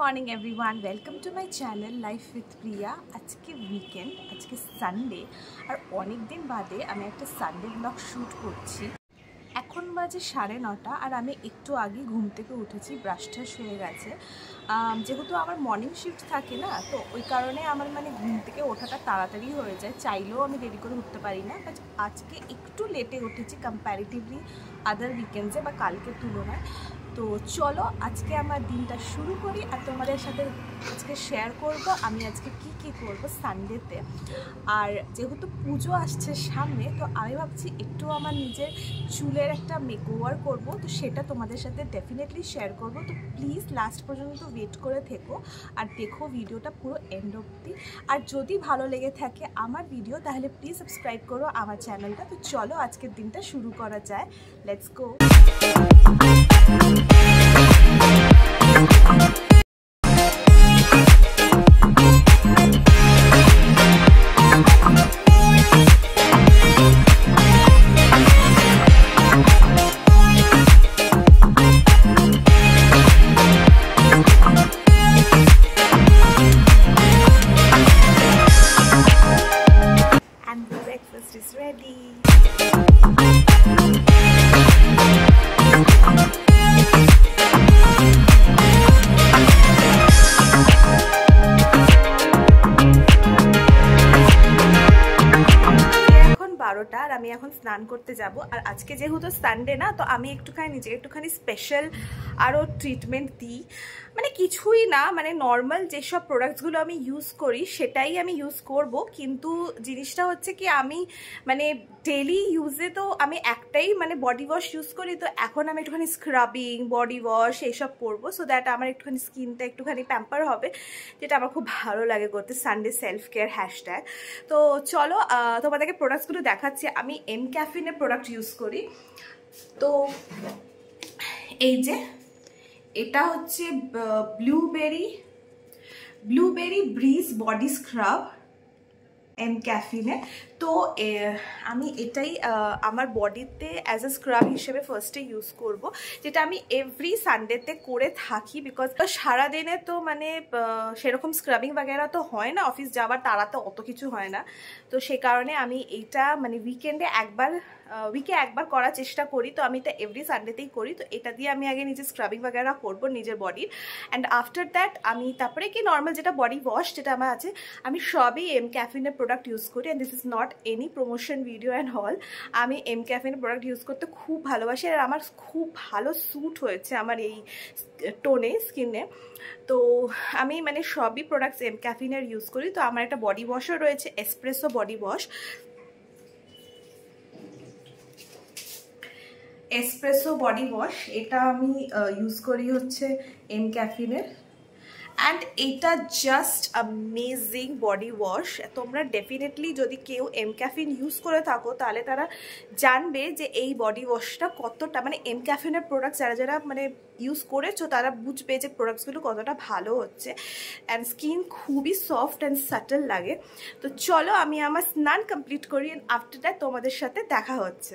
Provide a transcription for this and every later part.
Morning everyone, welcome to my channel life with Priya. आज के weekend, आज के सानडे और अनेक दिन बादे आमी एक सानडे ब्लग शूट करছি। এখন বাজে 9:30 আর আমি একটু আগে ঘুম থেকে উঠেছি, ব্রাশ টাশ হয়ে গেছে। যেহেতু আমার মর্নিং শিফট থাকে না, তো ওই কারণে আমার মানে ঘুম থেকে ওঠাটা তাড়াতাড়ি হয়ে যায়, চাইলেও আমি দেরি করে উঠতে পারি না। বাট আজকে একটু লেটে উঠেছি কম্প্যারেটিভলি আদার উইকেন্ডসে বা কালকের তুলনায়। তো চলো আজকে আমার দিনটা শুরু করি আর তোমাদের সাথে আজকে শেয়ার করব আমি আজকে কি কি করব সানডেতে। আর যেহেতু পুজো আসছে সামনে, তো আমি ভাবছি একটু আমার নিজের চুলের একটা মেকওভার করব, তো সেটা তোমাদের সাথে ডেফিনেটলি শেয়ার করব। তো প্লিজ লাস্ট পর্যন্ত ওয়েট করে থেকো আর দেখো ভিডিওটা পুরো এন্ড অবধি। আর যদি ভালো লেগে থাকে আমার ভিডিও, তাহলে প্লিজ সাবস্ক্রাইব করো আমার চ্যানেলটা। তো চলো আজকের দিনটা শুরু করা যায়, let's go. And the breakfast is ready. আর আমি এখন স্নান করতে যাব। আর আজকে যেহেতু সানডে না, তো আমি একটুখানি স্পেশাল আরও ট্রিটমেন্ট দিই। মানে কিছুই না, মানে নর্মাল যেসব প্রোডাক্টসগুলো আমি ইউজ করি সেটাই আমি ইউজ করব, কিন্তু জিনিসটা হচ্ছে কি আমি মানে ডেলি ইউজে তো আমি একটাই মানে বডি ওয়াশ ইউজ করি। তো এখন আমি একটুখানি স্ক্রাবিং, বডি ওয়াশ এইসব করবো, সো দ্যাট আমার একটুখানি স্কিনটা একটুখানি প্যাম্পার হবে, যেটা আমার খুব ভালো লাগে করতে। Sunday self care hashtag. তো চলো তোমাদেরকে প্রোডাক্টসগুলো দেখাচ্ছি। আমি এমক্যাফিনের প্রোডাক্ট ইউজ করি। তো এই যে এটা হচ্ছে ব্লুবেরি ব্রিজ বডি স্ক্রাব এমক্যাফিনে। তো আমি এটাই আমার বডিতে অ্যাজ এ স্ক্রাব হিসেবে ফার্স্টে ইউজ করব, যেটা আমি এভরি সানডেতে করে থাকি। বিকজ সারাদিনে তো মানে সেরকম স্ক্রাবিং বাগেরা তো হয় না, অফিস যাওয়ার তাড়াতে অত কিছু হয় না। তো সে কারণে আমি এইটা মানে উইকে একবার করার চেষ্টা করি। তো আমি এটা এভরি সানডেতেই করি। তো এটা দিয়ে আমি আগে নিজের স্ক্রাবিং বাগেরা করবো নিজের বডির। অ্যান্ড আফটার দ্যাট আমি তারপরে কি নর্মাল যেটা বডি ওয়াশ যেটা আমার আছে, আমি সবই এমক্যাফিনের প্রোডাক্ট ইউজ করি। And this is not any promotion video and হল। আমি এমক্যাফিনের প্রোডাক্ট ইউজ করতে খুব ভালোবাসি আর আমার খুব ভালো স্যুট হয়েছে আমার এই টোনে, স্কিনে। তো আমি মানে সবই প্রোডাক্টস এমক্যাফিনের ইউজ করি। তো আমার একটা বডি ওয়াশও রয়েছে, এসপ্রেসো বডি ওয়াশ। এটা আমি ইউজ করি হচ্ছে এমক্যাফিনের। অ্যান্ড এটা জাস্ট অ্যামেজিং বডি ওয়াশ। তোমরা ডেফিনেটলি যদি কেউ এমক্যাফিন ইউজ করে থাকো, তাহলে তারা জানবে যে এই বডি ওয়াশটা কতটা মানে এমক্যাফিনের প্রোডাক্ট যারা মানে ইউজ করেছো তারা বুঝবে যে প্রোডাক্টসগুলো কতটা ভালো হচ্ছে। অ্যান্ড স্কিন খুবই সফট অ্যান্ড সাটল লাগে। তো চলো আমি আমার স্নান কমপ্লিট করি, অ্যান্ড আফটার দ্যাট তোমাদের সাথে দেখা হচ্ছে।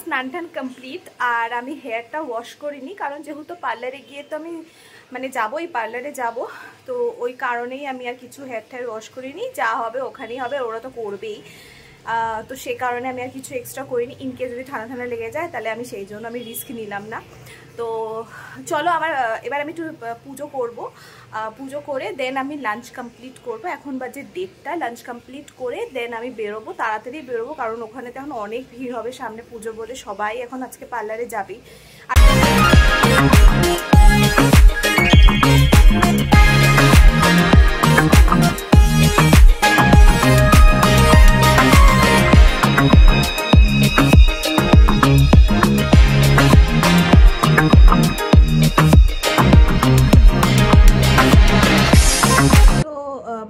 স্নান কমপ্লিট আর আমি হেয়ারটা ওয়াশ করিনি, কারণ যেহেতু পার্লারে গিয়ে তো আমি মানে যাবোই, পার্লারে যাব। তো ওই কারণেই আমি আর কিছু হেয়ার ওয়াশ করিনি। যা হবে ওখানেই হবে, ওরা তো করবেই। তো সেই কারণে আমি আর কিছু এক্সট্রা করিনি। ইনকেস যদি ঠান্ডা লেগে যায় তাহলে আমি সেই জন্য আমি রিস্ক নিলাম না। তো চলো এবার আমি একটু পুজো করব। পুজো করে দেন আমি লাঞ্চ কমপ্লিট করব। এখন বাজে 1:30, লাঞ্চ কমপ্লিট করে দেন আমি বেরোবো, তাড়াতাড়ি বেরোবো, কারণ ওখানে তো এখন অনেক ভিড় হবে সামনে পুজো বলে। সবাই এখন আজকে পার্লারে যাবেই।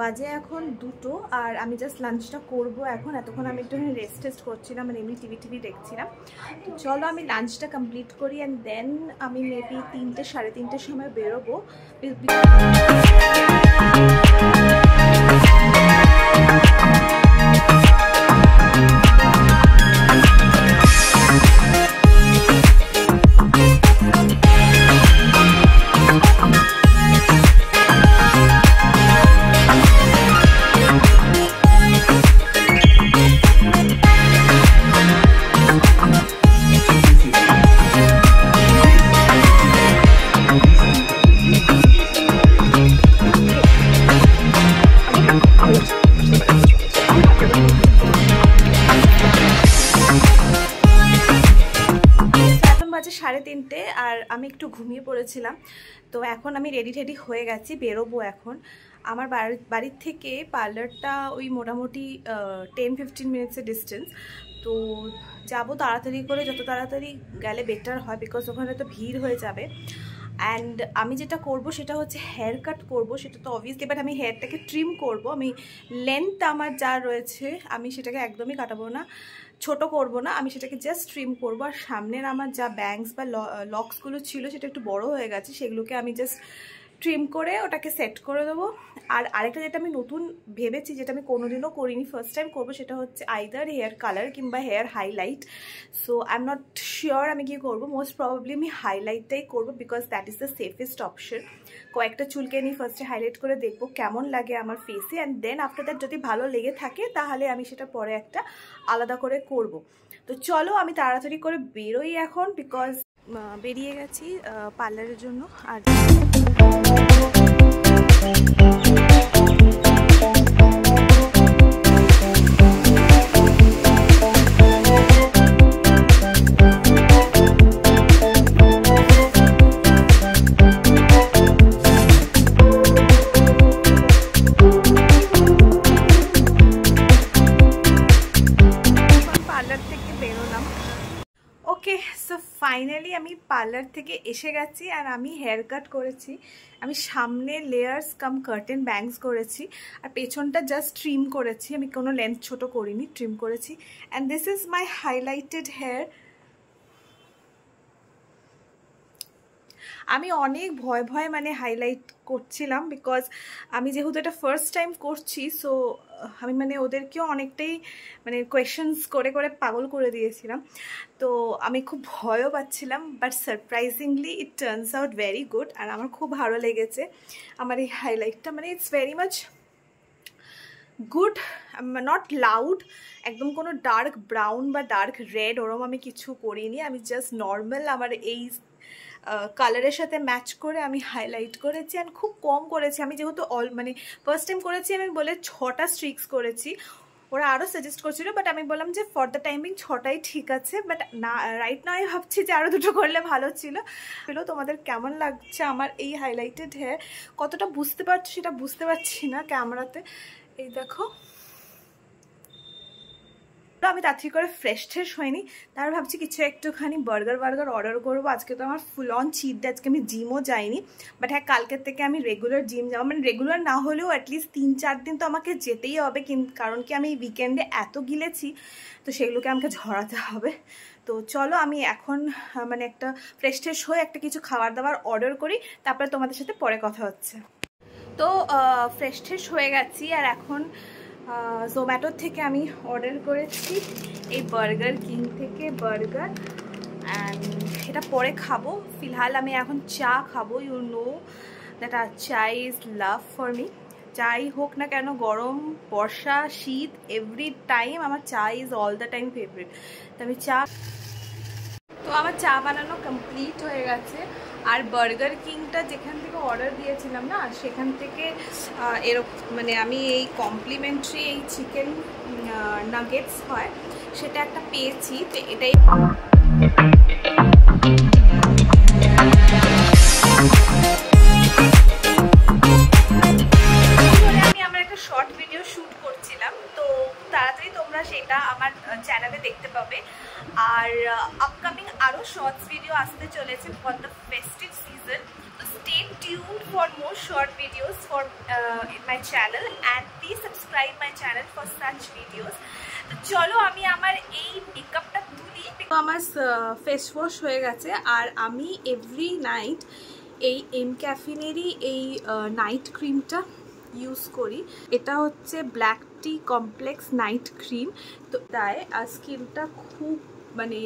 বাজে এখন 2টো আর আমি জাস্ট লাঞ্চটা করবো এখন। এতক্ষণ আমি একটুখানি রেস্ট করছিলাম, মানে এমনি টিভি দেখছিলাম। তো চলো আমি লাঞ্চটা কমপ্লিট করি অ্যান্ড দেন আমি মেবি 3টে সাড়ে 3টের সময় বেরোবো। আর আমি একটু ঘুমিয়ে পড়েছিলাম। তো এখন আমি রেডি হয়ে গেছি, বেরোবো এখন। আমার বাড়ির থেকে পার্লারটা ওই মোটামুটি 10-15 মিনিটসের ডিস্টেন্স। তো যাবো তাড়াতাড়ি করে, যত তাড়াতাড়ি গেলে বেটার হয়, বিকজ ওখানে তো ভিড় হয়ে যাবে। অ্যান্ড আমি যেটা করব সেটা হচ্ছে হেয়ার কাট করবো, সেটা তো অবভিয়াসলি, বাট আমি হেয়ারটাকে ট্রিম করব। আমি লেন্থ আমার যা রয়েছে আমি সেটাকে একদমই কাটাবো না, ছোট করব না, আমি সেটাকে জাস্ট ট্রিম করব। আর সামনের আমার যা ব্যাংকস বা লক্সগুলো ছিল সেটা একটু বড় হয়ে গেছে, সেগুলোকে আমি জাস্ট ট্রিম করে ওটাকে সেট করে দেবো। আর আরেকটা যেটা আমি নতুন ভেবেছি, যেটা আমি কোনোদিনও করিনি, ফার্স্ট টাইম করবো, সেটা হচ্ছে আইদার হেয়ার কালার কিংবা hair highlight. So I am not sure আমি কি করবো। মোস্ট প্রবাবলি আমি হাইলাইটটাই করবো, because that is the safest option. কয়েকটা চুলকে নিয়ে ফার্স্টে হাইলাইট করে দেখবো কেমন লাগে আমার ফেসে, অ্যান্ড দেন আফটার দ্যাট যদি ভালো লেগে থাকে তাহলে আমি সেটা পরে একটা আলাদা করে করব। তো চলো আমি তাড়াতাড়ি করে বেরোই এখন, বিকজ বেরিয়ে গেছি পার্লারের জন্য। আর ওকে, সো ফাইনালি আমি পার্লার থেকে এসে গেছি, আর আমি হেয়ার কাট করেছি। আমি সামনে লেয়ার্স কাম কার্টেন ব্যাংকস করেছি, আর পেছনটা জাস্ট ট্রিম করেছি। আমি কোনো লেন্থ ছোট করিনি, ট্রিম করেছি। And this is my highlighted hair. আমি অনেক ভয় মানে হাইলাইট করছিলাম, বিকজ আমি যেহেতু এটা ফার্স্ট টাইম করছি, সো আমি মানে ওদেরকেও অনেকটাই মানে কোয়েশ্চেন্স করে পাগল করে দিয়েছিলাম। তো আমি খুব ভয়ও পাচ্ছিলাম, but surprisingly it turns out very good. আর আমার খুব ভালো লেগেছে আমার এই হাইলাইটটা, মানে it's very much good, not loud, একদম কোনো ডার্ক ব্রাউন বা ডার্ক রেড ওরম আমি কিছু করিনি। আমি জাস্ট নর্মাল আমার এই কালারের সাথে ম্যাচ করে আমি হাইলাইট করেছি, অ্যান্ড খুব কম করেছি। আমি যেহেতু মানে ফার্স্ট টাইম করেছি, আমি বলে 6টা স্ট্রিক্স করেছি। ওরা আরও সাজেস্ট করছিল, বাট আমি বললাম যে ফর দ্য টাইমিং 6টাই ঠিক আছে। বাট না, রাইট নাও আমি ভাবছি যে আরও 2টো করলে ভালো ছিল। তোমাদের কেমন লাগছে আমার এই হাইলাইটেড হেয়ার? কতটা বুঝতে পারছো সেটা বুঝতে পারছি না ক্যামেরাতে। এই দেখো, আমি তাড়াতাড়ি করে ফ্রেশ হয়নি, তার ভাবছি কিছু একটুখানি বার্গার অর্ডার করবো। আজকে তো আমার ফুল অন চিট ডে, আজকে আমি জিমও যাইনি। বাট হ্যাঁ, কালকের থেকে আমি রেগুলার জিম যাবো, মানে রেগুলার না হলেও অ্যাটলিস্ট 3-4 দিন তো আমাকে যেতেই হবে, কারণ কি আমি উইকেন্ডে এত গিলেছি, তো সেগুলোকে আমাকে ঝরাতে হবে। তো চলো আমি এখন মানে একটা ফ্রেশ হয়ে একটা কিছু খাবার দাবার অর্ডার করি, তারপরে তোমাদের সাথে পরে কথা হচ্ছে। তো ফ্রেশ হয়ে গেছি, আর এখন জোম্যাটোর থেকে আমি অর্ডার করেছি এই বার্গার কিং থেকে বার্গার, অ্যান্ড এটা পরে খাবো। ফিলহাল আমি এখন চা খাবো। ইউ নো দ্যাট আর চা ইজ লাভ ফর মি। যাই হোক না কেন, গরম, বর্ষা, শীত, এভরি টাইম আমার চা is all the time favourite. তো আমি তো আমার চা বানানো কমপ্লিট হয়ে গেছে। আর বার্গার কিংটা যেখান থেকে অর্ডার দিয়েছিলাম না, সেখান থেকে এরকম মানে আমি এই কমপ্লিমেন্টারি এই চিকেন নাগেটস হয় সেটা একটা পেয়েছি। তো এটাই আমি আমার একটা শর্ট ভিডিও শ্যুট করছিলাম, তো তাড়াতাড়ি তোমরা সেটা আমার চ্যানেলে দেখতে পাবে। আর আপকামিং আরও শর্টস ভিডিও আসতে চলেছে ফর দ্য ফেস্টিভ সিজন। তো stay tuned for more short videos for in my channel, and please subscribe my channel for such videos. তো চলো আমি আমার এই মেকআপটা তুলি। আমার ফেস ওয়াশ হয়ে গেছে, আর আমি এভরি নাইট এই এম ক্যাফিনেরই এই নাইট ক্রিমটা ইউজ করি। এটা হচ্ছে ব্ল্যাক টি কমপ্লেক্স নাইট ক্রিম। তো তাই আর স্কিনটা খুব মানে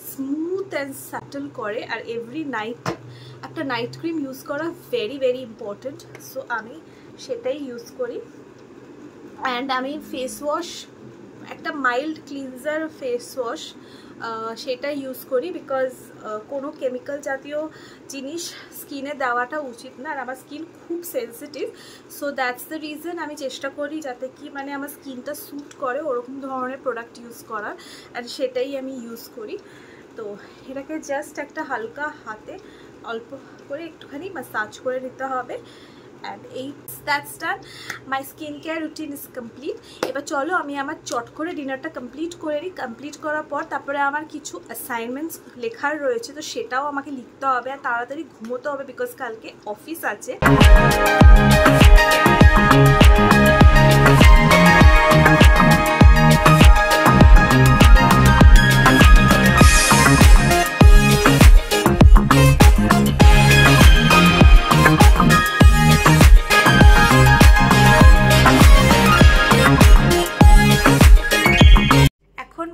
স্মুথ অ্যান্ড স্যাটল করে, আর এভরি নাইট একটা নাইট ক্রিম ইউজ করা ভেরি ইম্পর্টেন্ট। সো আমি সেটাই ইউজ করি। অ্যান্ড আমি ফেস ওয়াশ, একটা মাইল্ড ক্লিনজার ফেস ওয়াশ সেটা ইউজ করি, বিকজ কোনো কেমিক্যাল জাতীয় জিনিস স্কিনে দেওয়াটা উচিত না, আর আমার স্কিন খুব sensitive. So that's the reason আমি চেষ্টা করি যাতে কি মানে আমার স্কিনটা স্যুট করে ওরকম ধরনের প্রোডাক্ট ইউজ করার, আর সেটাই আমি ইউজ করি। তো এটাকে জাস্ট একটা হালকা হাতে অল্প করে একটুখানি ম্যাসাজ করে নিতে হবে। and that's done, my skincare routine is complete। এবার চলো আমি আমার চট করে ডিনারটা কমপ্লিট করে নিই। কমপ্লিট করার পর তারপরে আমার কিছু অ্যাসাইনমেন্টস লেখার রয়েছে, তো সেটাও আমাকে লিখতে হবে আর তাড়াতাড়ি ঘুমোতে হবে, বিকজ কালকে অফিস আছে।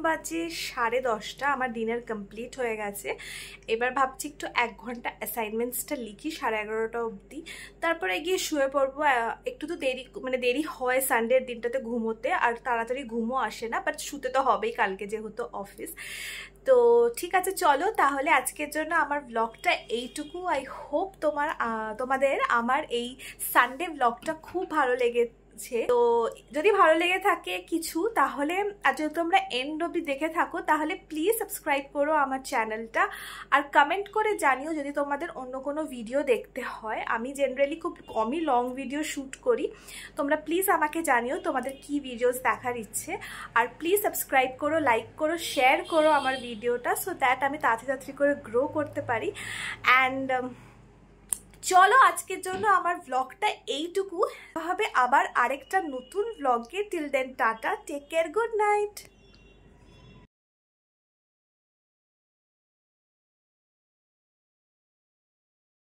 বাজে 10:30, আমার ডিনার কমপ্লিট হয়ে গেছে। এবার ভাবছি একটু 1 ঘন্টা অ্যাসাইনমেন্টসটা লিখি 11:30 অবধি, তারপরে গিয়ে শুয়ে পড়বো। একটু তো দেরি হয় সানডের দিনটাতে ঘুমোতে, আর তাড়াতাড়ি ঘুমও আসে না, বাট শুতে তো হবেই কালকে যেহেতু অফিস। তো ঠিক আছে, চলো তাহলে আজকের জন্য আমার ব্লগটা এইটুকু। আই হোপ তোমাদের আমার এই সানডে ব্লগটা খুব ভালো লেগেছে। তো যদি ভালো লেগে থাকে কিছু, তাহলে আর যদি তোমরা এন্ড অবধি দেখে থাকো তাহলে প্লিজ সাবস্ক্রাইব করো আমার চ্যানেলটা, আর কমেন্ট করে জানিও যদি তোমাদের অন্য কোনো ভিডিও দেখতে হয়। আমি জেনারেলি খুব কমই লং ভিডিও শ্যুট করি, তোমরা প্লিজ আমাকে জানিও তোমাদের কি ভিডিওস দেখার ইচ্ছে। আর প্লিজ সাবস্ক্রাইব করো, লাইক করো, শেয়ার করো আমার ভিডিওটা, সো দ্যাট আমি তাড়াতাড়ি করে গ্রো করতে পারি। অ্যান্ড চলো আজকের জন্য আমার ব্লগটা এইটুকু, হবে আবার আরেকটা নতুন ব্লগে। Till then tata, take care, good night.